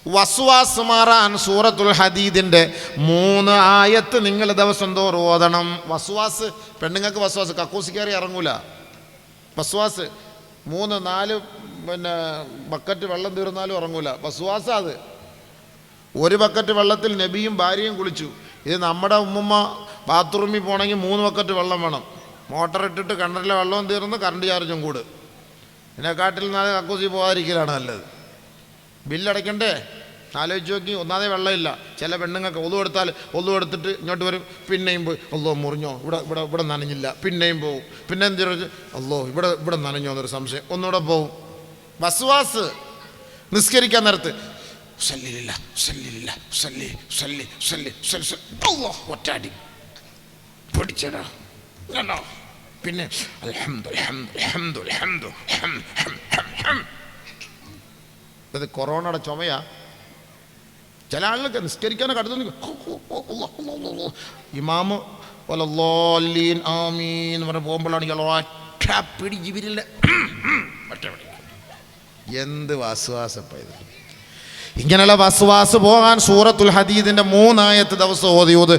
വസ്വാസ് മാറാൻ സൂറത്തുൽ ഹദീദിൻ്റെ 3 ആയത്ത് നിങ്ങൾ ദിവസം തോറും ഓതണം. വസ്വാസ്, പെണ്ണുങ്ങൾക്ക് വസ്വാസ്, കക്കൂസ് കയറി ഇറങ്ങൂല. വസ്വാസ് 3-4 ബക്കറ്റ് വെള്ളം തീർന്നാലും ഇറങ്ങൂല. വസ്വാസ് അത്. ഒരു ബക്കറ്റ് വെള്ളത്തിൽ നബിയും ഭാര്യയും കുളിച്ചു. ഇത് നമ്മുടെ ഉമ്മുമ്മ ബാത്റൂമിൽ പോകണമെങ്കിൽ 3 ബക്കറ്റ് വെള്ളം വേണം. മോട്ടർ ഇട്ടിട്ട് കിണറിലെ വെള്ളവും തീർന്ന് കറണ്ട് ചാർജും കൂട്. ഇതിനെക്കാട്ടിൽ നാളെ കക്കൂസി പോകാതിരിക്കലാണ് നല്ലത്. ബില്ലടയ്ക്കണ്ടേ? ആലോചിച്ച് നോക്കി. ഒന്നാമതേ വെള്ളമില്ല. ചില പെണ്ണുങ്ങൾക്ക് ഒന്നു എടുത്തിട്ട് ഇങ്ങോട്ട് വരും, പിന്നെയും പോയി അല്ലോ മുറിഞ്ഞോ, ഇവിടെ നനഞ്ഞില്ല, പിന്നെയും പോവും. പിന്നെ എന്ത് അല്ലോ ഇവിടെ നനഞ്ഞോ എന്നൊരു സംശയം, ഒന്നുകൂടെ പോവും. വസ്വാസ്. നിസ്കരിക്കാൻ നേരത്ത് ഒറ്റാടി പിടിച്ചടാ, പിന്നെ ഇത് കൊറോണയുടെ ചുമയാ. ചില ആളുകൾക്ക് നിസ്കരിക്കാനൊക്കെ അടുത്ത് ഇമാമ് വലല്ലാലീൻ ആമീൻ എന്ന് പറഞ്ഞ് പോകുമ്പോഴാണെങ്കിൽ ഒറ്റ പിടി ജീവിരില്ല. എന്ത് വസ്വാസപ്പ ഇത്! ഇങ്ങനെയുള്ള വസ്വാസ് പോകാൻ സൂറത്തുൽ ഹദീദിൻ്റെ 3 ആയത്ത് ദിവസം ഓതിയൂത്.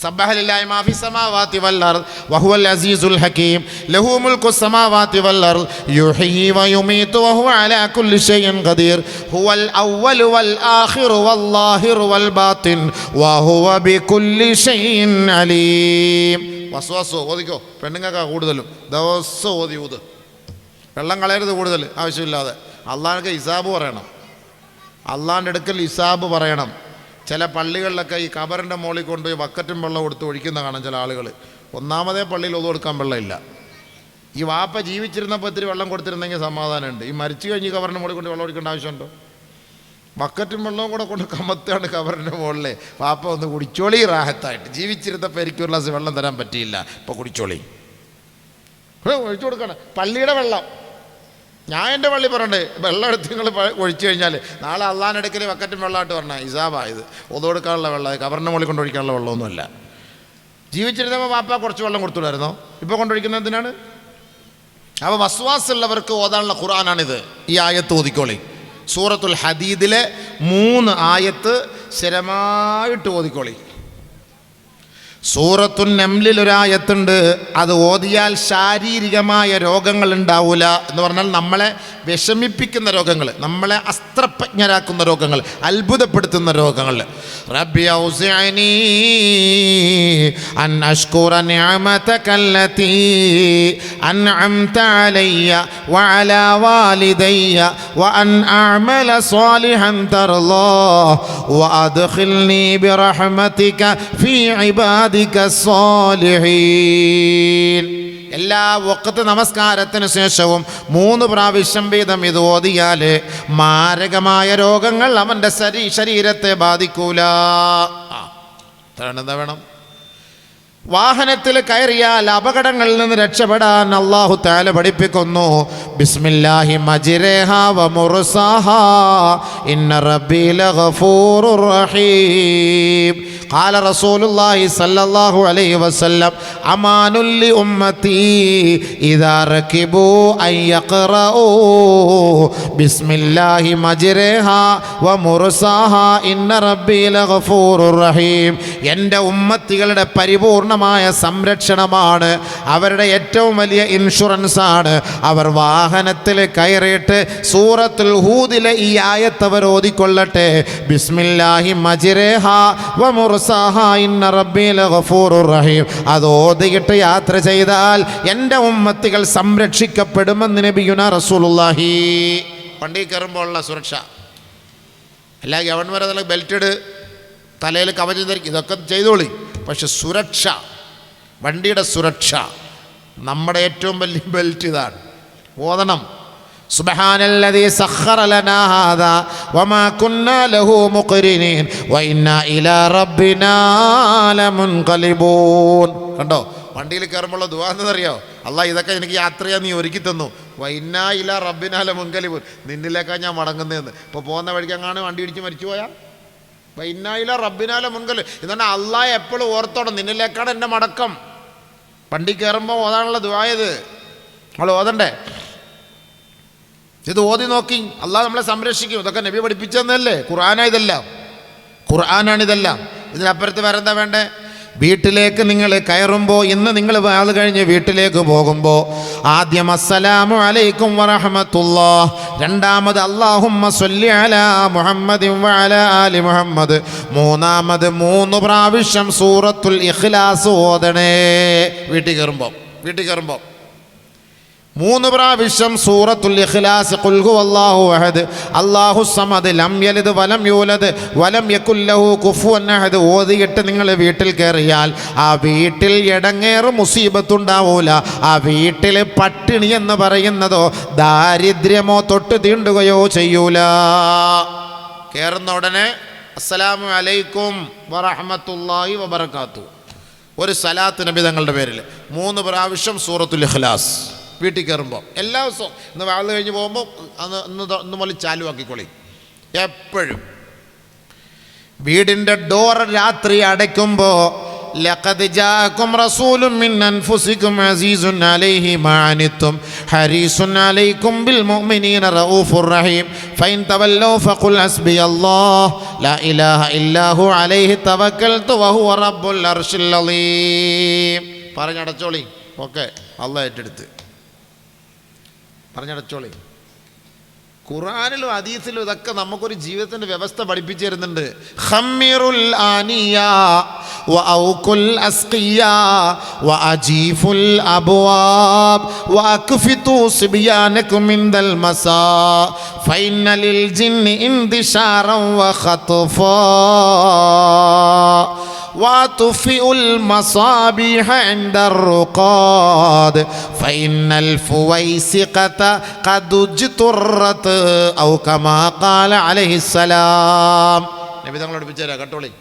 സബ്ബഹ ലില്ലാഹി മാ ഫിസ് സമാവാതി വൽ അർദ് വഹുവൽ അസീസുൽ ഹകീം ലഹു മുൽക്കു സമാവാതി വൽ അർദ് യുഹ്യി വയുമീതു വഹുവ അലാ കുല്ലി ഷൈഇൻ ഖദീർ ഹുവൽ അവ്വലു വൽ ആഖിറു വൽ ളാഹിറു വൽ ബാത്തിൻ വഹുവ ബികുല്ലി ഷൈഇൻ അലീം. വസ്വാസ് ഓതിക്കോ. പെണ്ണുങ്ങൾക്കാ കൂടുതലും. ദിവസം ഓതിയൂത്. വെള്ളം കളയരുത് കൂടുതൽ ആവശ്യമില്ലാതെ. അള്ളാഹ്ക്ക് ഹിസാബ് പറയണം. അള്ളാഹിൻ്റെ അടുക്കൽ ഹിസാബ് പറയണം. ചില പള്ളികളിലൊക്കെ ഈ കബറിൻ്റെ മുകളിൽ കൊണ്ടുപോയി ബക്കറ്റും വെള്ളം കൊടുത്ത് ഒഴിക്കുന്ന കാണാം ചില ആളുകൾ. ഒന്നാമതേ പള്ളിയിൽ ഒതു കൊടുക്കാൻ വെള്ളമില്ല. ഈ വാപ്പ ജീവിച്ചിരുന്നപ്പോൾ ഇത്തിരി വെള്ളം കൊടുത്തിരുന്നെങ്കിൽ സമാധാനമുണ്ട്. ഈ മരിച്ചു കഴിഞ്ഞ് കബറിൻ്റെ മുകളിൽ കൊണ്ട് വെള്ളം ഒഴിക്കേണ്ട ആവശ്യമുണ്ടോ? ബക്കറ്റും വെള്ളവും കൂടെ കൊണ്ട് കമത്താണ് കബറിൻ്റെ മുകളിലെ. വാപ്പ ഒന്ന് കുടിച്ചോളി റാഹത്തായിട്ട്. ജീവിച്ചിരുന്നപ്പോൾ എനിക്ക് ഒരു ഗ്ലാസ് വെള്ളം തരാൻ പറ്റിയില്ല, ഇപ്പോൾ കുടിച്ചോളി. ഒഴിച്ചു കൊടുക്കണം. പള്ളിയുടെ വെള്ളം ഞാൻ എൻ്റെ പള്ളി പറയണ്ടേ, വെള്ളം എടുത്ത് നിങ്ങൾ ഒഴിച്ചു കഴിഞ്ഞാൽ നാളെ അള്ളാഹിനടുക്കൽ ബക്കറ്റും വെള്ളമായിട്ട് പറഞ്ഞാൽ ഹിസാബായത്. ഒതു കൊടുക്കാനുള്ള വെള്ളം, കബറിൻ്റെ മുകളിൽ കൊണ്ടൊഴിക്കാനുള്ള വെള്ളമൊന്നുമല്ല. ജീവിച്ചിരുന്നപ്പോൾ വാപ്പ കുറച്ച് വെള്ളം കൊടുത്തുവിടായിരുന്നോ? ഇപ്പോൾ കൊണ്ടൊഴിക്കുന്നത് എന്തിനാണ്? അപ്പോൾ വസ്വാസുള്ളവർക്ക് ഓതാനുള്ള ഖുർആനാണിത്. ഈ ആയത്ത് ഓതിക്കോളി. സൂറത്തുൽ ഹദീദിലെ 3 ആയത്ത് സ്ഥിരമായിട്ട് ഓതിക്കോളി. സൂറത്തുൻ നംലിൽ ഒരായത്തുണ്ട്. അത് ഓതിയാൽ ശാരീരികമായ രോഗങ്ങൾ ഉണ്ടാവില്ല എന്ന് പറഞ്ഞാൽ നമ്മളെ വിഷമിപ്പിക്കുന്ന രോഗങ്ങൾ, നമ്മളെ അസ്ത്രപ്രജ്ഞരാക്കുന്ന രോഗങ്ങൾ, അത്ഭുതപ്പെടുത്തുന്ന രോഗങ്ങൾ. റബ്ബി ഔസിഅനി അൻ അഷ്കുറ നിഅമതകല്ലതി അൻഅംത അലയ്യ വഅലാ വാലിദയ്യ വഅൻ അഅമല സ്വാലിഹൻ തർളാഹ് വഅദ്ഖിൽനി ബിറഹ്മതിക ഫീ ഇബാദിക സ്വാലിഹീൻ. എല്ലാ വഖത്ത് നമസ്കാരത്തിന് ശേഷവും 3 പ്രാവശ്യം വീതം ഇത് ഓതിയാൽ മാരകമായ രോഗങ്ങൾ അവൻ്റെ ശരീരത്തെ ബാധിക്കൂല. എന്താ വേണം? വാഹനത്തിൽ കയറിയാൽ അപകടങ്ങളിൽ നിന്ന് രക്ഷപ്പെടാൻ അല്ലാഹു തആല പഠിപ്പിക്കുന്നു. ബിസ്മില്ലാഹി മജ്രിഹാ വ മുർസാഹാ ഇന്ന റബ്ബി ലഗഫൂറുർ റഹീം. قال رسول الله صلى الله عليه وسلم أمان لأمتي إذا ركبوا أن يقرأوا بسم الله مجرها ومرساها إن ربي لغفور رحيم. എൻ്റെ ഉമ്മത്തികളുടെ പരിപൂർണമായ സംരക്ഷണമാണ്, അവരുടെ ഏറ്റവും വലിയ ഇൻഷുറൻസ് ആണ്. അവർ വാഹനത്തിൽ കയറിയിട്ട് സൂറത്തുൽ ഹൂദിലെ ഈ ആയത്ത് അവർ ഓതിക്കൊള്ളട്ടെ. ബിസ്മില്ലാഹി മജ്രിഹാ വ ഇന്ന റബ്ബി ലഗഫൂറുർ റഹീം. അത് ഓതിയിട്ട് യാത്ര ചെയ്താൽ എൻ്റെ ഉമ്മത്തികൾ സംരക്ഷിക്കപ്പെടുമെന്ന് നബിയുനാ റസൂലുള്ളാഹി. വണ്ടി കയറുമ്പോൾ ഉള്ള സുരക്ഷ അല്ല, ഗവൺമെൻറ് അതിൽ ബെൽറ്റ് ഇട്, തലയിൽ കവചം ധരിക്കും, ഇതൊക്കെ ചെയ്തോളി. പക്ഷെ സുരക്ഷ, വണ്ടിയുടെ സുരക്ഷ, നമ്മുടെ ഏറ്റവും വലിയ ബെൽറ്റ് ഇതാണ്. ഓതണം. സുബ്ഹാനല്ലദീ സഖറ ലനാ ഹാദാ വമാ കുന്നാ ലഹു മുഖ്രിനീൻ വഇന്നാ ഇലാ റബ്ബിനാ ലമുൻഖലിബൂൻ. കണ്ടോ, വണ്ടിയിൽ കയറുമ്പോൾ ദുആ എന്നറിയോ? അല്ലാഹ് ഇതൊക്കെ എനിക്ക് യാത്ര ചെയ്യാൻ നീ ഒരുക്കി തന്നു. വഇന്നാ ഇലാ റബ്ബിനാ ലമുൻഖലിബൂൻ, നിന്നിലേക്കാ ഞാൻ മടങ്ങുന്നതെന്ന്. ഇപ്പോൾ പോകുന്ന വഴിക്കെങ്ങാണ് വണ്ടി ഇടിച്ച് മരിച്ചു പോയാൽ വഇന്നാ ഇലാ റബ്ബിനാ ലമുൻഖലിബൂൻ എന്നാണ് അല്ലാഹ് എപ്പോഴും ഓർത്തോണം, നിന്നിലേക്കാണ് എൻ്റെ മടക്കം. വണ്ടി കയറുമ്പോൾ ഓതാനുള്ള ദുആ ഇത് നമ്മൾ ഓതണ്ടേ? ഇത് ഓതി നോക്കി, അള്ളാഹ് നമ്മളെ സംരക്ഷിക്കും. ഇതൊക്കെ നബി പഠിപ്പിച്ചെന്നല്ലേ, ഖുർആനാണിതെല്ലാം. ഇതിനപ്പുറത്ത് വേറെ എന്താ വേണ്ടേ? വീട്ടിലേക്ക് നിങ്ങൾ കയറുമ്പോൾ, ഇന്ന് നിങ്ങൾ വാത് കഴിഞ്ഞ് വീട്ടിലേക്ക് പോകുമ്പോൾ ആദ്യം അസ്സലാമു അലൈക്കും വറഹ്മത്തുള്ളാഹ്, രണ്ടാമത് അല്ലാഹുമ്മ സ്വല്ലി അലാ മുഹമ്മദിൻ വഅലാ ആലി മുഹമ്മദ്, മൂന്നാമത് 3 പ്രാവശ്യം സൂറത്തുൽ ഇഖ്ലാസ് ഓതണേ. വീട്ടിൽ കയറുമ്പോൾ 3 പ്രാവശ്യം സൂറത്തുൽ ഇഖ്ലാസ്, ഖുൽ ഹുവല്ലാഹു അഹദ് അല്ലാഹു സമദ് ലം യലിദ് വലം യൂലദ് വലം യകുൽ ലഹു കുഫുവൻ അഹദ് ഓതിയിട്ട് നിങ്ങൾ വീട്ടിൽ കയറിയാൽ ആ വീട്ടിൽ ഇടങ്ങേറ് മുസീബത്തുണ്ടാവൂല. ആ വീട്ടിൽ പട്ടിണി എന്ന് പറയുന്നതോ ദാരിദ്ര്യമോ തൊട്ട് തീണ്ടുകയോ ചെയ്യൂല. കയറുന്ന ഉടനെ അസ്സലാമു അലൈക്കും വറഹ്മത്തുള്ളാഹി വബറകാതുഹു, ഒരു സലാത്ത് നബി തങ്ങളുടെ പേരിൽ 3 പ്രാവശ്യം സൂറത്തുൽ ഇഖ്ലാസ് വീട്ടിൽ കയറുമ്പോൾ. എല്ലാ ദിവസവും ഇന്ന് വാഴ കഴിഞ്ഞ് പോകുമ്പോൾ ഇന്ന് മുതൽ ചാലു ആക്കിക്കൊള്ളി. എപ്പോഴും വീടിൻ്റെ ഡോർ രാത്രി അടയ്ക്കുമ്പോൾ ലഖദ് ജാഅകും റസൂലുൻ മിൻ അൻഫുസികും അസീസുൻ അലൈഹി മാ അനിത്തും ഹരീസുൻ അലൈക്കും ബിൽ മുഅ്മിനീന റഊഫുർ റഹീം ഫൈൻ തവല്ലൗ ഫഖുൽ ഹസ്ബിയല്ലാഹ് ലാ ഇലാഹ ഇല്ലാഹു അലൈഹി തവക്കൽതു വഹുവ റബ്ബുൽ അർശിൽ അളീം. പറഞ്ഞടച്ചോളി. ഓക്കെ, അല്ലാഹ് ഏറ്റെടുത്ത് പറഞ്ഞടച്ചോളി. ഖുർആനിലും ഹദീസിലും ഇതൊക്കെ നമുക്കൊരു ജീവിതത്തിൻ്റെ വ്യവസ്ഥ പഠിപ്പിച്ചു തരുന്നുണ്ട്. ഖമ്മിറുൽ ആനിയ വഔകുൽ അസ്ഖിയ വഅജീഫുൽ അബ്വാബ് വഅക്ഫിതു സിബിയാനകും മിൻദൽ മസാ ഫൈനലിൽ ജിന്നി ഇന്തിശാറൻ വഖത്ഫാ وَاطْفِئُ الْمَصَابِيحَ عِنْدَ الرُّقَادِ فَإِنَّ الْفُوَيْسِقَةَ قَدْ اجْتُرَّتْ أَوْ كَمَا قَالَ عَلَيْهِ السَّلَامُ. നബി തങ്ങൾ പഠിപ്പിച്ചു തരാം, കേട്ടോളി.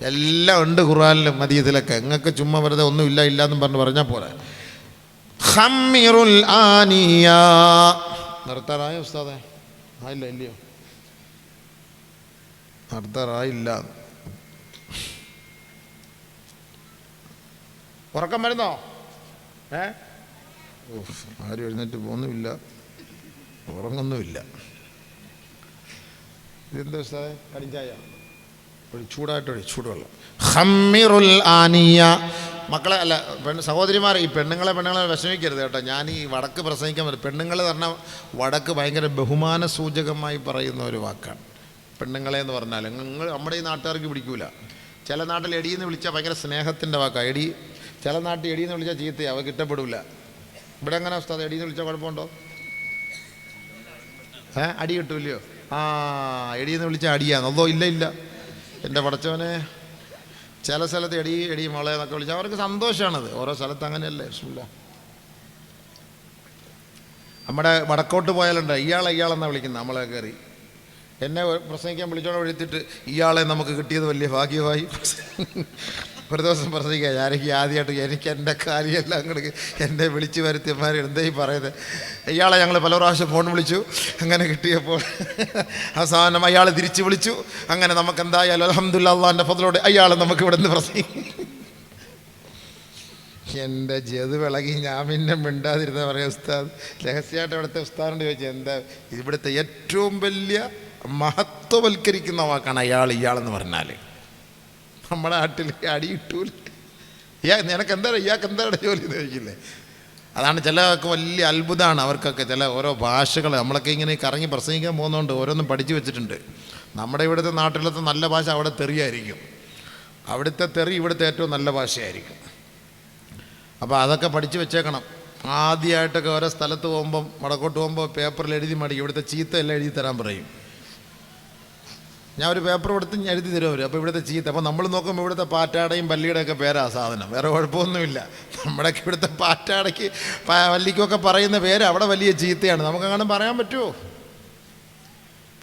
എല്ലാം ഉണ്ട് ഖുർആനിലും ഹദീസിലൊക്കെ. നിങ്ങൾക്ക് ചുമ്മാ വെറുതെ ഒന്നുമില്ല എന്നും പറഞ്ഞാൽ പോരാ. ഖമ്മിറുൽ ആനിയ. നിർത്താറായ ഉസ്താദേ? ആയില്ല, ഇല്ലയോ? നിർത്താറായില്ല. ഉറക്കം വരുന്നോ? ആരും എഴുന്നേറ്റ് പോകുന്നുമില്ല, ഉറങ്ങൊന്നുമില്ല. ഇതെന്താ ഉസ്താദേ? കടിഞ്ചായ ചൂടായിട്ടൊഴി, ചൂടുവെള്ളം. ഖമ്മിറുൽ ആനിയ. മക്കളെ അല്ല, സഹോദരിമാർ, ഈ പെണ്ണുങ്ങളെ വിഷമിക്കരുത് കേട്ടോ. ഞാൻ ഈ വടക്ക് പ്രസംഗിക്കാൻ പറ്റും. പെണ്ണുങ്ങൾ പറഞ്ഞാൽ വടക്ക് ഭയങ്കര ബഹുമാന സൂചകമായി പറയുന്ന ഒരു വാക്കാണ് പെണ്ണുങ്ങളെ എന്ന് പറഞ്ഞാൽ. നിങ്ങൾ നമ്മുടെ ഈ നാട്ടുകാർക്ക് പിടിക്കൂല. ചില നാട്ടിൽ എടിയെന്ന് വിളിച്ചാൽ ഭയങ്കര സ്നേഹത്തിൻ്റെ വാക്കാണ് എടി. ചില നാട്ടിൽ എടിയെന്ന് വിളിച്ചാൽ ചീത്തയാണ്, അവ കിട്ടപ്പെടില്ല. ഇവിടെ എങ്ങനെ ഉസ്താദ്? എടിയെന്ന് വിളിച്ചാൽ കുഴപ്പമുണ്ടോ? അടി കിട്ടൂല്ലയോ? എടിയെന്ന് വിളിച്ചാൽ അടിയാന്ന്. അതോ ഇല്ല എൻ്റെ പടച്ചവനെ. ചില സ്ഥലത്ത് എടി മോളെ എന്നൊക്കെ വിളിച്ചാൽ അവർക്ക് സന്തോഷമാണത്. ഓരോ സ്ഥലത്ത് അങ്ങനെയല്ലേ? ഇഷ്ടമില്ല. നമ്മുടെ വടക്കോട്ട് പോയാലുണ്ട് ഇയാളെന്നാണ് വിളിക്കുന്നത്. നമ്മളെ കയറി എന്നെ പ്രസംഗിക്കാൻ വിളിച്ചോടെ വിളിച്ചിട്ട് ഇയാളെ നമുക്ക് കിട്ടിയത് വലിയ ഭാഗ്യമായി. ഒരു ദിവസം പ്രസംഗിക്കാം, ആദ്യമായിട്ട് എനിക്ക് എൻ്റെ കാര്യമെല്ലാം കൂടെ എന്നെ വിളിച്ച് വരുത്തിയമാർ എന്താ ഈ പറയുന്നത്. ഇയാളെ ഞങ്ങൾ പല പ്രാവശ്യം ഫോൺ വിളിച്ചു. അങ്ങനെ കിട്ടിയപ്പോൾ അവസാനം അയാൾ തിരിച്ച് വിളിച്ചു. അങ്ങനെ നമുക്ക് എന്തായാലും അൽഹംദുലില്ലാഹ് അല്ലാഹുവിൻ്റെ ഫദ്ലോടെ അയാൾ നമുക്ക് ഇവിടെ നിന്ന് പ്രസംഗിക്കും. എൻ്റെ ജത് വിളകി ഞാൻ പിന്നെ മിണ്ടാതിരുന്ന പറയാം. ഉസ്താദ് രഹസ്യമായിട്ട് ഇവിടുത്തെ ഉസ്താദിനോട് ചോദിച്ചു, എന്താ ഇവിടുത്തെ ഏറ്റവും വലിയ മഹത്വവൽക്കരിക്കുന്ന വാക്കാണ് ഇയാളെന്ന് പറഞ്ഞാൽ. നമ്മുടെ നാട്ടിൽ അടി കിട്ടൂല. നിനക്ക് എന്താ ഇയാൾക്ക് എന്താണ് ജോലി എന്ന് ചോദിക്കില്ലേ? അതാണ് ചിലർക്ക് വലിയ അത്ഭുതമാണ് അവർക്കൊക്കെ. ചില ഓരോ ഭാഷകൾ നമ്മളൊക്കെ ഇങ്ങനെ കറങ്ങി പ്രസംഗിക്കാൻ പോകുന്നതുകൊണ്ട് ഓരോന്നും പഠിച്ചു വെച്ചിട്ടുണ്ട്. നമ്മുടെ ഇവിടുത്തെ നാട്ടിലത്തെ നല്ല ഭാഷ അവിടെ തെറിയായിരിക്കും, അവിടുത്തെ തെറി ഇവിടുത്തെ ഏറ്റവും നല്ല ഭാഷയായിരിക്കും. അപ്പോൾ അതൊക്കെ പഠിച്ചു വെച്ചേക്കണം. ആദ്യമായിട്ടൊക്കെ ഓരോ സ്ഥലത്ത് പോകുമ്പം വടക്കോട്ട് പോകുമ്പോൾ പേപ്പറിൽ എഴുതി മടിക്കും. ഇവിടുത്തെ ചീത്ത എല്ലാം എഴുതി തരാൻ പറയും. ഞാൻ ഒരു പേപ്പർ കൊടുത്ത് എഴുതി തരും അവർ. അപ്പോൾ ഇവിടുത്തെ ചീത്ത. അപ്പോൾ നമ്മൾ നോക്കുമ്പോൾ ഇവിടുത്തെ പാറ്റാടയും പല്ലിയുടെയൊക്കെ പേരാ സാധനം, വേറെ കുഴപ്പമൊന്നുമില്ല. നമ്മുടെയൊക്കെ ഇവിടുത്തെ പാറ്റാടയ്ക്ക് പല്ലിക്കൊക്കെ പറയുന്ന പേര് അവിടെ വലിയ ചീത്തയാണ്. നമുക്കങ്ങനെ പറയാൻ പറ്റുമോ?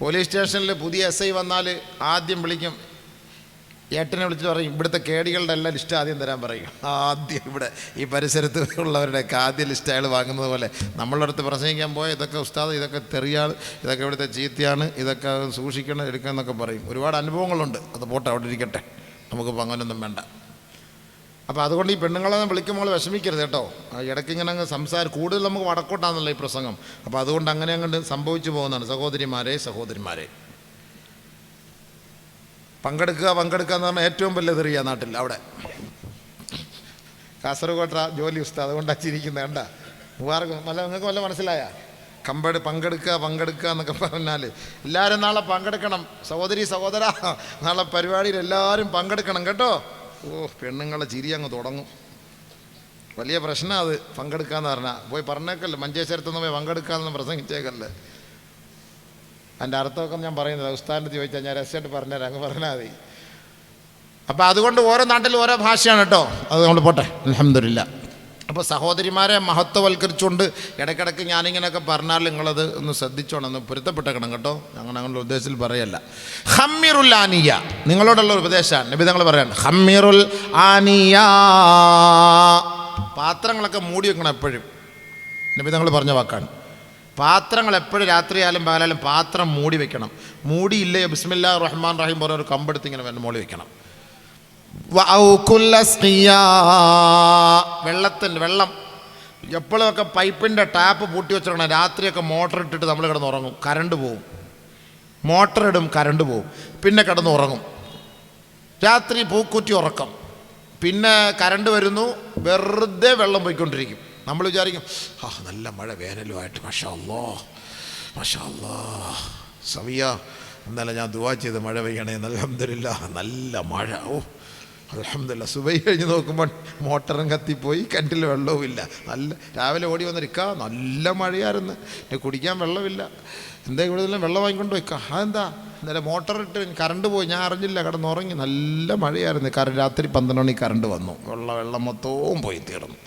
പോലീസ് സ്റ്റേഷനിൽ പുതിയ SI വന്നാൽ ആദ്യം വിളിക്കും, ഏട്ടനെ വിളിച്ചിട്ട് പറയും ഇവിടുത്തെ കേടികളുടെ എല്ലാം ലിസ്റ്റ് ആദ്യം തരാൻ പറയും. ആദ്യം ഇവിടെ ഈ പരിസരത്ത് ഉള്ളവരുടെയൊക്കെ ആദ്യ ലിസ്റ്റ് അയാൾ വാങ്ങുന്നത് പോലെ നമ്മളുടെ അടുത്ത് പ്രസംഗിക്കാൻ പോയാൽ ഇതൊക്കെ ഉസ്താദ്, ഇതൊക്കെ തെറിയാണ്, ഇതൊക്കെ ഇവിടുത്തെ ചീത്തയാണ്, ഇതൊക്കെ സൂക്ഷിക്കണം എടുക്കണം എന്നൊക്കെ പറയും. ഒരുപാട് അനുഭവങ്ങളുണ്ട്. അത് പോട്ടെ, അവിടെ ഇരിക്കട്ടെ, നമുക്കിപ്പോൾ അങ്ങനെയൊന്നും വേണ്ട. അപ്പോൾ അതുകൊണ്ട് ഈ പെണ്ണുങ്ങളെ വിളിക്കുമ്പോൾ വിഷമിക്കരുത് കേട്ടോ. ഇടയ്ക്ക് ഇങ്ങനെ അങ്ങ് കൂടുതൽ നമുക്ക് വടക്കോട്ടാണെന്നുള്ള ഈ പ്രസംഗം. അപ്പോൾ അതുകൊണ്ട് അങ്ങനെ അങ്ങോട്ട് സംഭവിച്ചു പോകുന്നതാണ്. സഹോദരിമാരെ പങ്കെടുക്കുക എന്ന് പറഞ്ഞാൽ ഏറ്റവും വലിയ തെറിയ നാട്ടിൽ. അവിടെ കാസർഗോഡ് ജോലി ഉസ്താദ്, അതുകൊണ്ട് അച്ചിരിക്കുന്നത് വേണ്ട. നിങ്ങൾക്ക് വല്ല മനസ്സിലായ പങ്കെടുക്കുക എന്നൊക്കെ പറഞ്ഞാൽ എല്ലാവരും നാളെ പങ്കെടുക്കണം. സഹോദര നാളെ പരിപാടിയിൽ എല്ലാവരും പങ്കെടുക്കണം കേട്ടോ. പെണ്ണുങ്ങളെ ചിരി അങ്ങ് തുടങ്ങും. വലിയ പ്രശ്നമാണ് അത്. പങ്കെടുക്കാന്ന് പറഞ്ഞാൽ പോയി പറഞ്ഞേക്കല്ലേ, മഞ്ചേശ്വരത്തുനിന്ന് പോയി പങ്കെടുക്കാമെന്ന് പ്രസംഗിച്ചേക്കല്ലേ. അതിൻ്റെ അർത്ഥമൊക്കെ ഞാൻ പറയുന്നത് ഉസ്താദിൻ്റെ ചോദിച്ചാൽ ഞാൻ രസമായിട്ട് പറഞ്ഞുതരാം, അങ്ങ് പറഞ്ഞാൽ മതി. അപ്പോൾ അതുകൊണ്ട് ഓരോ നാട്ടിലും ഓരോ ഭാഷയാണ് കേട്ടോ. അത് നമ്മൾ പോട്ടെ, അൽഹംദുലില്ലാ. അപ്പോൾ സഹോദരിമാരെ മഹത്വവൽക്കരിച്ചുകൊണ്ട് ഇടയ്ക്കിടയ്ക്ക് ഞാനിങ്ങനെയൊക്കെ പറഞ്ഞാൽ നിങ്ങളത് ഒന്ന് ശ്രദ്ധിച്ചോണം, ഒന്ന് പൊരുത്തപ്പെട്ടേക്കണം കേട്ടോ. അങ്ങനെ ഉദ്ദേശത്തിൽ പറയല്ല. ഹമ്മിറുൽ ആനിയ, നിങ്ങളോടുള്ള ഒരു ഉപദേശമാണ്. നബി തങ്ങൾ പറയാണ് ഹമ്മിറുൽ ആനിയ, പാത്രങ്ങളൊക്കെ മൂടി വെക്കണം എപ്പോഴും. നബി തങ്ങൾ പറഞ്ഞ വാക്കാണ്. പാത്രങ്ങൾ എപ്പോഴും രാത്രിയായാലും പകലായാലും പാത്രം മൂടി വെക്കണം. മൂടിയില്ലേ ബിസ്മില്ലാഹിർ റഹ്മാൻ റഹീം പോലെ ഒരു കമ്പെടുത്ത് ഇങ്ങനെ മൂടി വെക്കണം. വെള്ളം എപ്പോഴൊക്കെ പൈപ്പിൻ്റെ ടാപ്പ് പൂട്ടി വെച്ചിടണം. രാത്രിയൊക്കെ മോട്ടർ ഇട്ടിട്ട് നമ്മൾ കിടന്നുറങ്ങും, കറണ്ട് പോവും. മോട്ടർ ഇടും, കറണ്ട് പോവും, പിന്നെ കിടന്നുറങ്ങും. രാത്രി പൂക്കുറ്റി ഉറക്കം, പിന്നെ കറണ്ട് വരുന്നു, വെറുതെ വെള്ളം പോയിക്കൊണ്ടിരിക്കും. നമ്മൾ വിചാരിക്കും നല്ല മഴ വേനലുമായിട്ട് മാഷാ അല്ലാഹ് സവിയ ഇന്നലെ ഞാൻ ദുആ ചെയ്ത് മഴ പെയ്യണേ, അൽഹംദുലില്ലാഹ് നല്ല മഴ. അൽഹംദുലില്ലാഹ്. സുബഹി കഴിഞ്ഞ് നോക്കുമ്പോൾ മോട്ടറും കത്തിപ്പോയി, കിണറ്റിൽ വെള്ളവും ഇല്ല. രാവിലെ ഓടി വന്നിരിക്കുക, നല്ല മഴയായിരുന്നു, കുടിക്കാൻ വെള്ളമില്ല. എന്താ കൂടുതലും വെള്ളം വാങ്ങിക്കൊണ്ട് വയ്ക്കുക. അതെന്താ ഇന്നലെ മോട്ടറിട്ട് കറണ്ട് പോയി, ഞാൻ അറിഞ്ഞില്ല, കിടന്നുറങ്ങി. നല്ല മഴയായിരുന്നു. രാത്രി 12 മണി കറണ്ട് വന്നു, വെള്ളം മൊത്തവും പോയി തീർന്നു.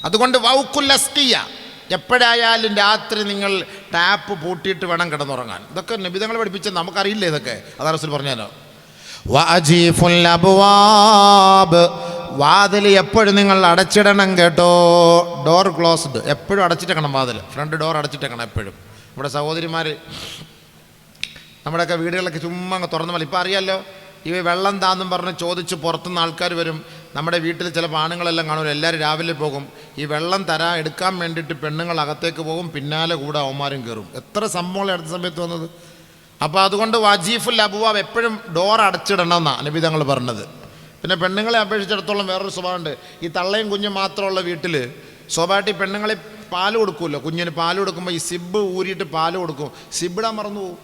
അതുകൊണ്ട് വൗക്കുല്ലസ്കിയ, എപ്പോഴായാലും രാത്രി നിങ്ങൾ ടാപ്പ് പൂട്ടിയിട്ട് വേണം കിടന്നുറങ്ങാൻ. ഇതൊക്കെ നബി തങ്ങൾ പഠിപ്പിച്ച നമുക്കറിയില്ല ഇതൊക്കെ. അതാ റസൂൽ പറഞ്ഞാലോ. വഅജീഫുൽ അബ്വാബ്, വാതിൽ എപ്പോഴും നിങ്ങൾ അടച്ചിടണം കേട്ടോ. ഡോർ ക്ലോസ്ഡ്, എപ്പോഴും അടച്ചിട്ടേക്കണം വാതിൽ. ഫ്രണ്ട് ഡോർ അടച്ചിട്ടേക്കണം എപ്പോഴും. ഇവിടെ സഹോദരിമാർ നമ്മുടെയൊക്കെ വീടുകളിലൊക്കെ ചുമ്മാ അങ്ങ് തുറന്നു പോലെ. ഇപ്പം അറിയാമല്ലോ, ഈ വെള്ളം താന്നും പറഞ്ഞ് ചോദിച്ച് പുറത്തുനിന്ന് ആൾക്കാർ വരും. നമ്മുടെ വീട്ടിൽ ചില ആണുങ്ങളെല്ലാം കാണുമല്ലോ, എല്ലാവരും രാവിലെ പോകും. ഈ വെള്ളം എടുക്കാൻ വേണ്ടിയിട്ട് പെണ്ണുങ്ങൾ അകത്തേക്ക് പോകും, പിന്നാലെ കൂടെ അവന്മാരും കയറും. എത്ര സംഭവങ്ങൾ അടുത്ത സമയത്ത് വന്നത്. അപ്പോൾ അതുകൊണ്ട് വജീഫുൽ അബ്വാബ്, എപ്പോഴും ഡോർ അടച്ചിടണമെന്നാണ് നബി തങ്ങൾ പറഞ്ഞത്. പിന്നെ പെണ്ണുങ്ങളെ അപേക്ഷിച്ചിടത്തോളം വേറൊരു സ്വഭാവമുണ്ട്. ഈ തള്ളയും കുഞ്ഞും മാത്രമുള്ള വീട്ടിൽ സ്വാഭാവികമായിട്ട് പെണ്ണുങ്ങളെ പാല് കൊടുക്കുമല്ലോ. കുഞ്ഞിന് പാല് കൊടുക്കുമ്പോൾ ഈ സിബ് ഊരിയിട്ട് പാല് കൊടുക്കും, സിബിടാൻ മറന്നു പോകും.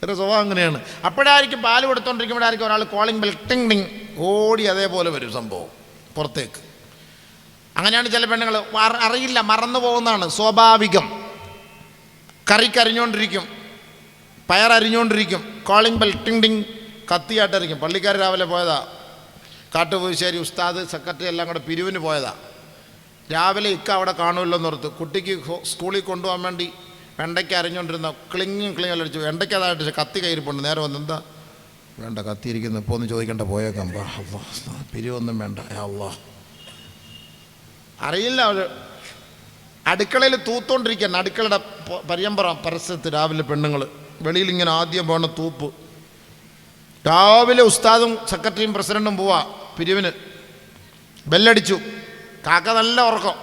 ഒരു സ്വഭാവം അങ്ങനെയാണ്. അപ്പോഴായിരിക്കും പാല് കൊടുത്തോണ്ടിരിക്കുമ്പോഴായിരിക്കും ഒരാൾ കോളിംഗ് ബെൽ ടിങ് ടിങ് ഓടി അതേപോലെ വരും സംഭവം പുറത്തേക്ക്. അങ്ങനെയാണ് ചില പെണ്ണുങ്ങൾ, അറിയില്ല, മറന്നു പോകുന്നതാണ് സ്വാഭാവികം. കറിക്കരിഞ്ഞുകൊണ്ടിരിക്കും, പയറരിഞ്ഞുകൊണ്ടിരിക്കും, കോളിംഗ് ബെൽ ടിങ് ടിങ് കത്തിയായിട്ടായിരിക്കും. പള്ളിക്കാർ രാവിലെ പോയതാ, കാട്ടുപുതുശ്ശേരി ഉസ്താദ് സെക്രട്ടറി എല്ലാം കൂടെ പിരിവിന് പോയതാ. രാവിലെ അവിടെ കാണുമല്ലോ എന്നോർത്ത് കുട്ടിക്ക് സ്കൂളിൽ കൊണ്ടുപോകാൻ വേണ്ടി വെണ്ടയ്ക്ക് അരിഞ്ഞുകൊണ്ടിരുന്ന ക്ലിങ്ങും അടിച്ചു. വെണ്ടയ്ക്ക് അതായിട്ട് കത്തി കയറിപ്പോണ്ട്. നേരെ വന്ന് എന്താ വേണ്ട കത്തിയിരിക്കുന്നു, ഇപ്പോൾ ഒന്ന് ചോദിക്കേണ്ട പോയേക്കാം. അള്ളാ പിരിവൊന്നും വേണ്ട. അള്ളാ അറിയില്ല. അവർ അടുക്കളയിൽ തൂത്തോണ്ടിരിക്കുകയാണ്. അടുക്കളയുടെ പരസ്യത്ത് രാവിലെ പെണ്ണുങ്ങൾ വെളിയിൽ ഇങ്ങനെ ആദ്യം പോകണ തൂപ്പ്. രാവിലെ ഉസ്താദും സെക്രട്ടറിയും പ്രസിഡൻറ്റും പോവാ പിരിവിന്. ബെല്ലടിച്ചു. കാക്ക നല്ല ഉറക്കം.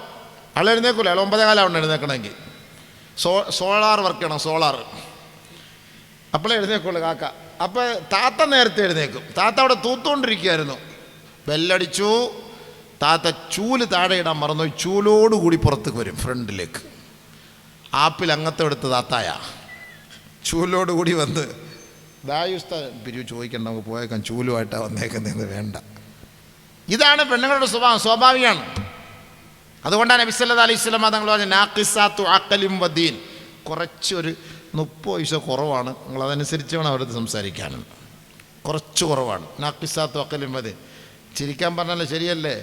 ആൾ എഴുന്നേക്കൂല. അയാൾ 9:15 എഴുന്നേക്കണമെങ്കിൽ. സോളാർ വർക്ക് ചെയ്യണം, സോളാർ. അപ്പോഴേ എഴുന്നേക്കുള്ളൂ കാക്ക. അപ്പോൾ താത്ത നേരത്തെ എഴുന്നേക്കും. താത്ത അവിടെ തൂത്തുകൊണ്ടിരിക്കുകയായിരുന്നു. ബെല്ലടിച്ചു. താത്ത ചൂല് താഴെ ഇടാൻ മറന്നു. ചൂലോടുകൂടി പുറത്തേക്ക് വരും ഫ്രണ്ടിലേക്ക്. ആപ്പിൽ അങ്ങത്തെ എടുത്ത് താത്തായ ചൂലോടുകൂടി വന്ന് ദായുസ്ത പിരിവ് ചോദിക്കണ്ട, നമുക്ക് പോയേക്കാം, ചൂലുമായിട്ടാണ് വന്നേക്കുന്നതെന്ന് വേണ്ട. ഇതാണ് പെണ്ണുങ്ങളുടെ സ്വഭാവം, സ്വാഭാവികമാണ്. അതുകൊണ്ടാണ് നബി സല്ലല്ലാഹു അലൈഹി വസല്ലം തങ്ങൾ പറഞ്ഞ നാഖിസാത്തു അഖലിൻ വദീൻ, കുറച്ചൊരു 30 പൈസ കുറവാണ്, നിങ്ങളതനുസരിച്ച് വേണം അവരത് സംസാരിക്കാനും. കുറച്ച് കുറവാണ്. നാഖിസാത്തു അഖലിൻ വദീൻ. ചിരിക്കാൻ പറഞ്ഞാലും ശരിയല്ലേ,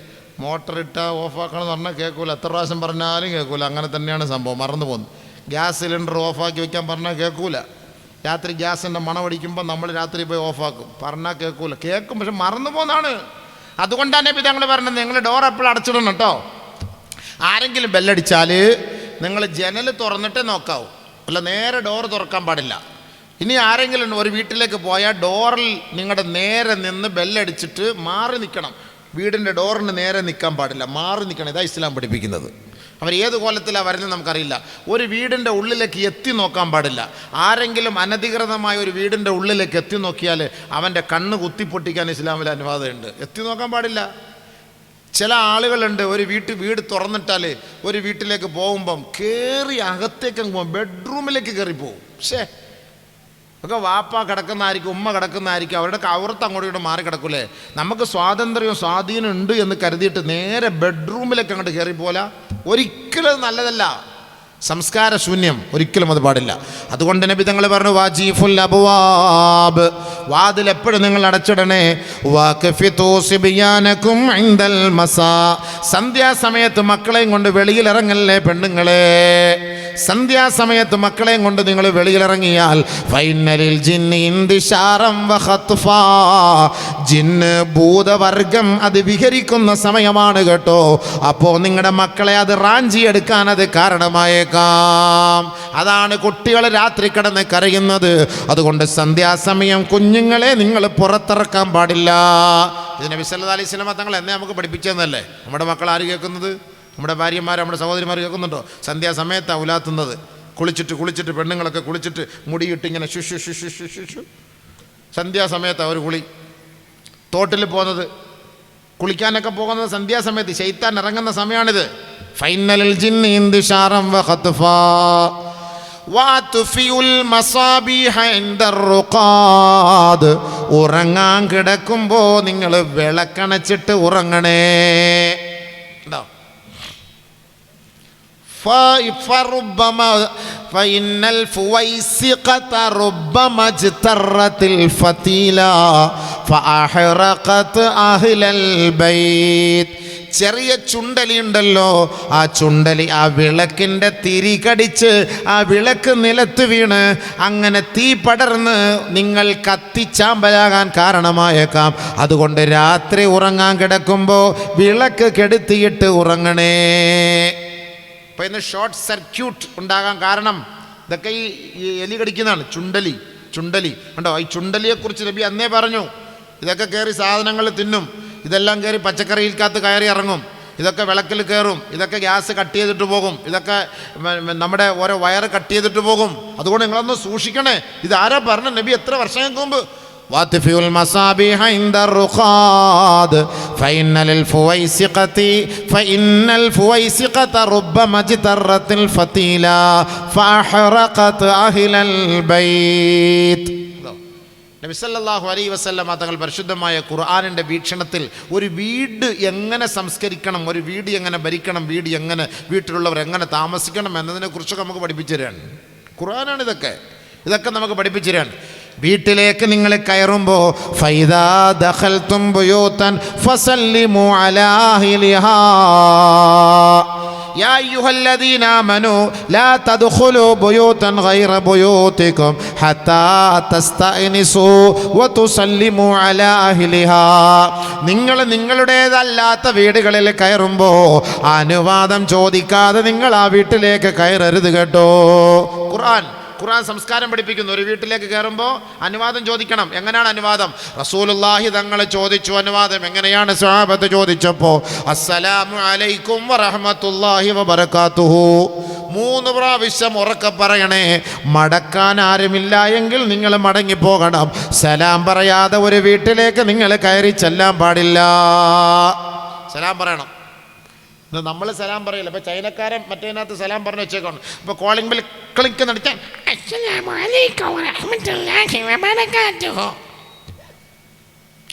മോട്ടർ ഇട്ടാൽ ഓഫാക്കണം എന്ന് പറഞ്ഞാൽ കേൾക്കൂല, എത്ര പ്രാവശ്യം പറഞ്ഞാലും കേൾക്കൂല. അങ്ങനെ തന്നെയാണ് സംഭവം. മറന്നു പോകുന്നു. ഗ്യാസ് സിലിണ്ടർ ഓഫാക്കി വെക്കാൻ പറഞ്ഞാൽ കേൾക്കൂല. രാത്രി ഗ്യാസിൻ്റെ മണമടിക്കുമ്പോൾ നമ്മൾ രാത്രി പോയി ഓഫാക്കും, പറഞ്ഞാൽ കേൾക്കൂല. കേൾക്കും, പക്ഷെ മറന്നു പോകുന്നതാണ്. അതുകൊണ്ടാണ് നബി തങ്ങൾ പറഞ്ഞത് നിങ്ങൾ ഡോർ എപ്പോഴും അടച്ചിടണം കേട്ടോ. ആരെങ്കിലും ബെല്ലടിച്ചാൽ നിങ്ങൾ ജനൽ തുറന്നിട്ടേ നോക്കാവൂ, അല്ല നേരെ ഡോർ തുറക്കാൻ പാടില്ല. ഇനി ആരെങ്കിലും ഒരു വീട്ടിലേക്ക് പോയാൽ ഡോറിൽ നിങ്ങളുടെ നേരെ നിന്ന് ബെല്ലടിച്ചിട്ട് മാറി നിൽക്കണം. വീടിൻ്റെ ഡോറിന് നേരെ നിൽക്കാൻ പാടില്ല, മാറി നിൽക്കണം. ഇതാ ഇസ്ലാം പഠിപ്പിക്കുന്നത്. അവർ ഏത് കോലത്തിലാണ് വരുന്നത് നമുക്കറിയില്ല. ഒരു വീടിൻ്റെ ഉള്ളിലേക്ക് എത്തി നോക്കാൻ പാടില്ല. ആരെങ്കിലും അനധികൃതമായ ഒരു വീടിൻ്റെ ഉള്ളിലേക്ക് എത്തി നോക്കിയാൽ അവൻ്റെ കണ്ണ് കുത്തിപ്പൊട്ടിക്കാൻ ഇസ്ലാമിൽ അനുവാദമുണ്ട്. എത്തി നോക്കാൻ പാടില്ല. ചില ആളുകളുണ്ട്, ഒരു വീട് തുറന്നിട്ടാൽ ഒരു വീട്ടിലേക്ക് പോകുമ്പം കയറി അകത്തേക്ക് പോകും, ബെഡ്റൂമിലേക്ക് കയറി പോകും. പക്ഷേ ഒക്കെ വാപ്പ കിടക്കുന്നതായിരിക്കും, ഉമ്മ കിടക്കുന്നതായിരിക്കും, അവരുടെ കവറത്ത് അങ്ങോട്ടും ഇങ്ങോട്ട് മാറി കിടക്കൂലേ. നമുക്ക് സ്വാതന്ത്ര്യവും സ്വാധീനം ഉണ്ട് എന്ന് കരുതിയിട്ട് നേരെ ബെഡ്റൂമിലേക്ക് അങ്ങോട്ട് കയറിപ്പോലെ ഒരിക്കലും നല്ലതല്ല. സംസ്കാര ശൂന്യം, ഒരിക്കലും അത് പാടില്ല. അതുകൊണ്ട് നബി തങ്ങൾ പറഞ്ഞു, വാജീഫുൽ അബ്വാബ്, വാതിൽ എപ്പോഴും നിങ്ങൾ അടച്ചിടണേ. വഖഫിതു സിബ്യാനകും ഇൻദൽ മസാ, സന്ധ്യാസമയത്ത് മക്കളെയും കൊണ്ട് വെളിയിലിറങ്ങല്ലേ പെണ്ണുങ്ങളെ. സന്ധ്യാസമയത്ത് മക്കളെയും കൊണ്ട് നിങ്ങൾ വെളിയിലിറങ്ങിയാൽ ഫൈനലിൽ ജിന്നി ഇന്തിശാറം വഖത്ഫാ, ജിന്ന് ഭൂതവർഗം അത് വിഹരിക്കുന്ന സമയമാണ് കേട്ടോ. അപ്പോൾ നിങ്ങളുടെ മക്കളെ അത് റാഞ്ചിയെടുക്കാൻ അത് കാരണമായേക്കാം. അതാണ് കുട്ടികൾ രാത്രി കിടന്ന് കരയുന്നത്. അതുകൊണ്ട് സന്ധ്യാസമയം കുഞ്ഞുങ്ങളെ നിങ്ങൾ പുറത്തിറക്കാൻ പാടില്ല. ഇത് നബി സല്ലല്ലാഹു അലൈഹി വസല്ലം തങ്ങൾ എന്നെ നമുക്ക് പഠിപ്പിച്ചതെന്നല്ലേ. നമ്മുടെ മക്കൾ ആര് കേൾക്കുന്നത്? നമ്മുടെ ഭാര്യമാർ, നമ്മുടെ സഹോദരിമാർ കേൾക്കുന്നുണ്ടോ? സന്ധ്യാസമയത്താണ് ഉലാത്തുന്നത്. കുളിച്ചിട്ട് പെണ്ണുങ്ങളൊക്കെ കുളിച്ചിട്ട് മുടിയിട്ട് ഇങ്ങനെ ശുശു ശുശു ശുശു. സന്ധ്യാസമയത്താണ് ഒരു കുളി. തോട്ടിൽ പോകുന്നത്, കുളിക്കാനൊക്കെ പോകുന്നത് സന്ധ്യാസമയത്ത്, ശൈത്താൻ ഇറങ്ങുന്ന സമയമാണിത്. ഫൈനലിൽ ജിന്നി ഇന്തിശാറം വഖത്ഫാ വഅത്ഫിഉൽ മസാബിഹ ഇൻദർ റുഖാദ്, ഉറങ്ങാൻ കിടക്കുമ്പോൾ നിങ്ങൾ വിളക്കണച്ചിട്ട് ഉറങ്ങണേ. ഉണ്ടോ? فإن الفويسقة ربما اجترت الفتيلة فأحرقت أهل البيت. ചെറിയ ചുണ്ടലി ഉണ്ടല്ലോ, ആ ചുണ്ടലി ആ വിളക്കിൻ്റെ തിരി കടിച്ച് ആ വിളക്ക് നിലത്ത് വീണ് അങ്ങനെ തീ പടർന്ന് നിങ്ങൾ കത്തിച്ചാമ്പലാകാൻ കാരണമായേക്കാം. അതുകൊണ്ട് രാത്രി ഉറങ്ങാൻ കിടക്കുമ്പോൾ വിളക്ക് കെടുത്തിയിട്ട് ഉറങ്ങണേ. അപ്പോൾ ഇന്ന് ഷോർട്ട് സർക്യൂട്ട് ഉണ്ടാകാൻ കാരണം ഇതൊക്കെ ഈ എലി കടിക്കുന്നതാണ്. ചുണ്ടലി ഉണ്ടോ? ഈ ചുണ്ടലിയെക്കുറിച്ച് നബി അന്നേ പറഞ്ഞു. ഇതൊക്കെ കയറി സാധനങ്ങൾ തിന്നും, ഇതെല്ലാം കയറി പച്ചക്കറിയിൽക്കകത്ത് കയറി ഇറങ്ങും, ഇതൊക്കെ വിളക്കിൽ കയറും, ഇതൊക്കെ ഗ്യാസ് കട്ട് ചെയ്തിട്ട് പോകും, ഇതൊക്കെ നമ്മുടെ ഓരോ വയറ് കട്ട് ചെയ്തിട്ട് പോകും. അതുകൊണ്ട് നിങ്ങളൊന്ന് സൂക്ഷിക്കണേ. ഇതാരാ പറഞ്ഞ? നബി എത്ര വർഷങ്ങൾക്ക് മുമ്പ്. വാത്ഫിഉൽ മസാബിഹ ഇൻദർ റുഖാദ് ഫഇന്നൽ ഫുവൈസിഖത റബ്ബമ ജ്തറത്തിൽ ഫതീല ഫഅഹറഖത് അഹ്ലൽ ബൈത്ത്. നബി സല്ലല്ലാഹു അലൈഹി വസല്ലം തങ്ങൾ പരിശുദ്ധമായ ഖുർആനിൻ്റെ വീക്ഷണത്തിൽ ഒരു വീട് എങ്ങനെ സംസ്കരിക്കണം, ഒരു വീട് എങ്ങനെ ഭരിക്കണം, വീട്ടിലുള്ളവർ എങ്ങനെ താമസിക്കണം എന്നതിനെക്കുറിച്ചൊക്കെ നമുക്ക് പഠിപ്പിച്ചു തരാണ് ഖുർആനാണ്. ഇതൊക്കെ നമുക്ക് പഠിപ്പിച്ചു തരാണ്. വീട്ടിലേക്ക് നിങ്ങൾ കയറുമ്പോൾ ഫൈദാ ദഖൽതും ബുയൂതൻ ഫസല്ലിമു അലാ അഹ്ലിഹാ യാ അയ്യുഹല്ലദീന ആമനൂ ലാ തദ്ഖുലൂ ബുയൂതൻ ഗൈറ ബുയൂതികും ഹത്താ തസ്തഅനിസൂ വതുസല്ലിമു അലാ അഹ്ലിഹാ. നിങ്ങൾ നിങ്ങളുടേതല്ലാത്ത വീടുകളിൽ കയറുമ്പോൾ അനുവാദം ചോദിക്കാതെ നിങ്ങൾ ആ വീട്ടിലേക്ക് കയറരുത് കേട്ടോ. ഖുർആൻ സംസ്കാരം പഠിപ്പിക്കുന്നു. ഒരു വീട്ടിലേക്ക് കയറുമ്പോൾ അനുവാദം ചോദിക്കണം. എങ്ങനെയാണ് അനുവാദം? റസൂലുള്ളാഹി തങ്ങൾ ചോദിച്ചു അനുവാദം. എങ്ങനെയാണ്? സ്വഹാബത്ത് ചോദിച്ചപ്പോൾ അസ്സലാമു അലൈക്കും വറഹ്മത്തുള്ളാഹി വബറകാതുഹു 3 പ്രാവശ്യം ഉറക്കെ പറയണേ. മടക്കാൻ ആരുമില്ല എങ്കിൽ നിങ്ങൾ മടങ്ങിപ്പോകണം. സലാം പറയാതെ ഒരു വീട്ടിലേക്ക് നിങ്ങൾ കയറി ചെല്ലാൻ പാടില്ല. സലാം പറയണം. നമ്മൾ സലാം പറയില്ല. ഇപ്പോൾ ചൈനക്കാരൻ മറ്റേതിനകത്ത് സലാം പറഞ്ഞു വെച്ചേക്കാണ്. ഇപ്പോൾ കോളിംഗ് ബെൽ ക്ലിക്ക് നടിച്ചാൽ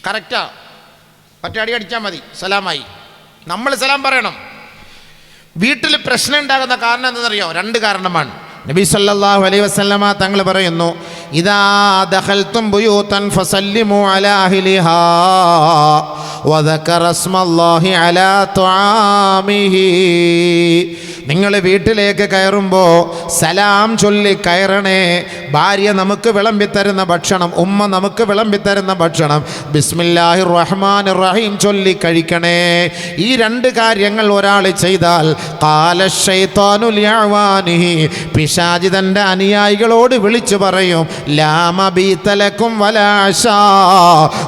കറക്റ്റാ, പറ്റടി അടിച്ചാൽ മതി, സലാമായി. നമ്മൾ സലാം പറയണം. വീട്ടിൽ പ്രശ്നം ഉണ്ടാകുന്ന കാരണം എന്താണെന്നറിയോ? 2 കാരണമാണ്. നബി സല്ലല്ലാഹു അലൈഹി വസല്ലമ തങ്ങൾ പറയുന്നു, ഇദാ ദഖൽതും ബുയൂതൻ ഫസല്ലിമു അലാ അഹ്ലിഹാ വദക്കറ സ്മല്ലാഹി അലാ തുആമിഹി. നിങ്ങൾ വീട്ടിലേക്ക് കയറുമ്പോൾ സലാം ചൊല്ലി കയറണേ. ഭാര്യ നമുക്ക് വിളമ്പിത്തരുന്ന ഭക്ഷണം, ഉമ്മ നമുക്ക് വിളമ്പിത്തരുന്ന ഭക്ഷണം ബിസ്മില്ലാഹിർ റഹ്മാനിർ റഹീം ചൊല്ലി കഴിക്കണേ. ഈ 2 കാര്യങ്ങൾ ഒരാൾ ചെയ്താൽ ഖാല ശൈത്താനു ലിഅവാനിഹി, പിശാച് തൻ്റെ അനുയായികളോട് വിളിച്ചു പറയും, ലാ മബീത ലക്കും വലാ അശാ,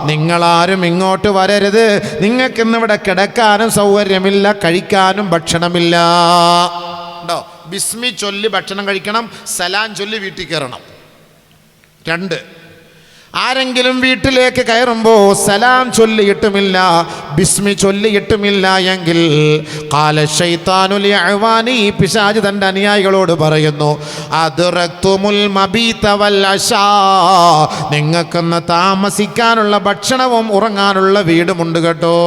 നിങ്ങളാരും ഇങ്ങോട്ട് വരരുത്, നിങ്ങൾക്ക് ഇന്നിവിടെ കിടക്കാനും സൗകര്യമില്ല, കഴിക്കാനും ഭക്ഷണമില്ല. ഉണ്ടോ? ബിസ്മി ചൊല്ലി ഭക്ഷണം കഴിക്കണം, സലാം ചൊല്ലി വീട്ടിൽ കയറണം. 2, ആരെങ്കിലും വീട്ടിലേക്ക് കയറുമ്പോൾ സലാം ചൊല്ലിയിട്ടുമില്ല, ബിസ്മി ചൊല്ലിയിട്ടുമില്ല എങ്കിൽ ഖാല ശൈത്താനു ലിഅവാനി, പിശാച് തൻ്റെ അനുയായികളോട് പറയുന്നു, അദ്റക്തുമുൽ മബീത വൽ അശാ, നിങ്ങൾക്കൊന്ന് താമസിക്കാനുള്ള ഭക്ഷണവും ഉറങ്ങാനുള്ള വീടുമുണ്ട് കേട്ടോ.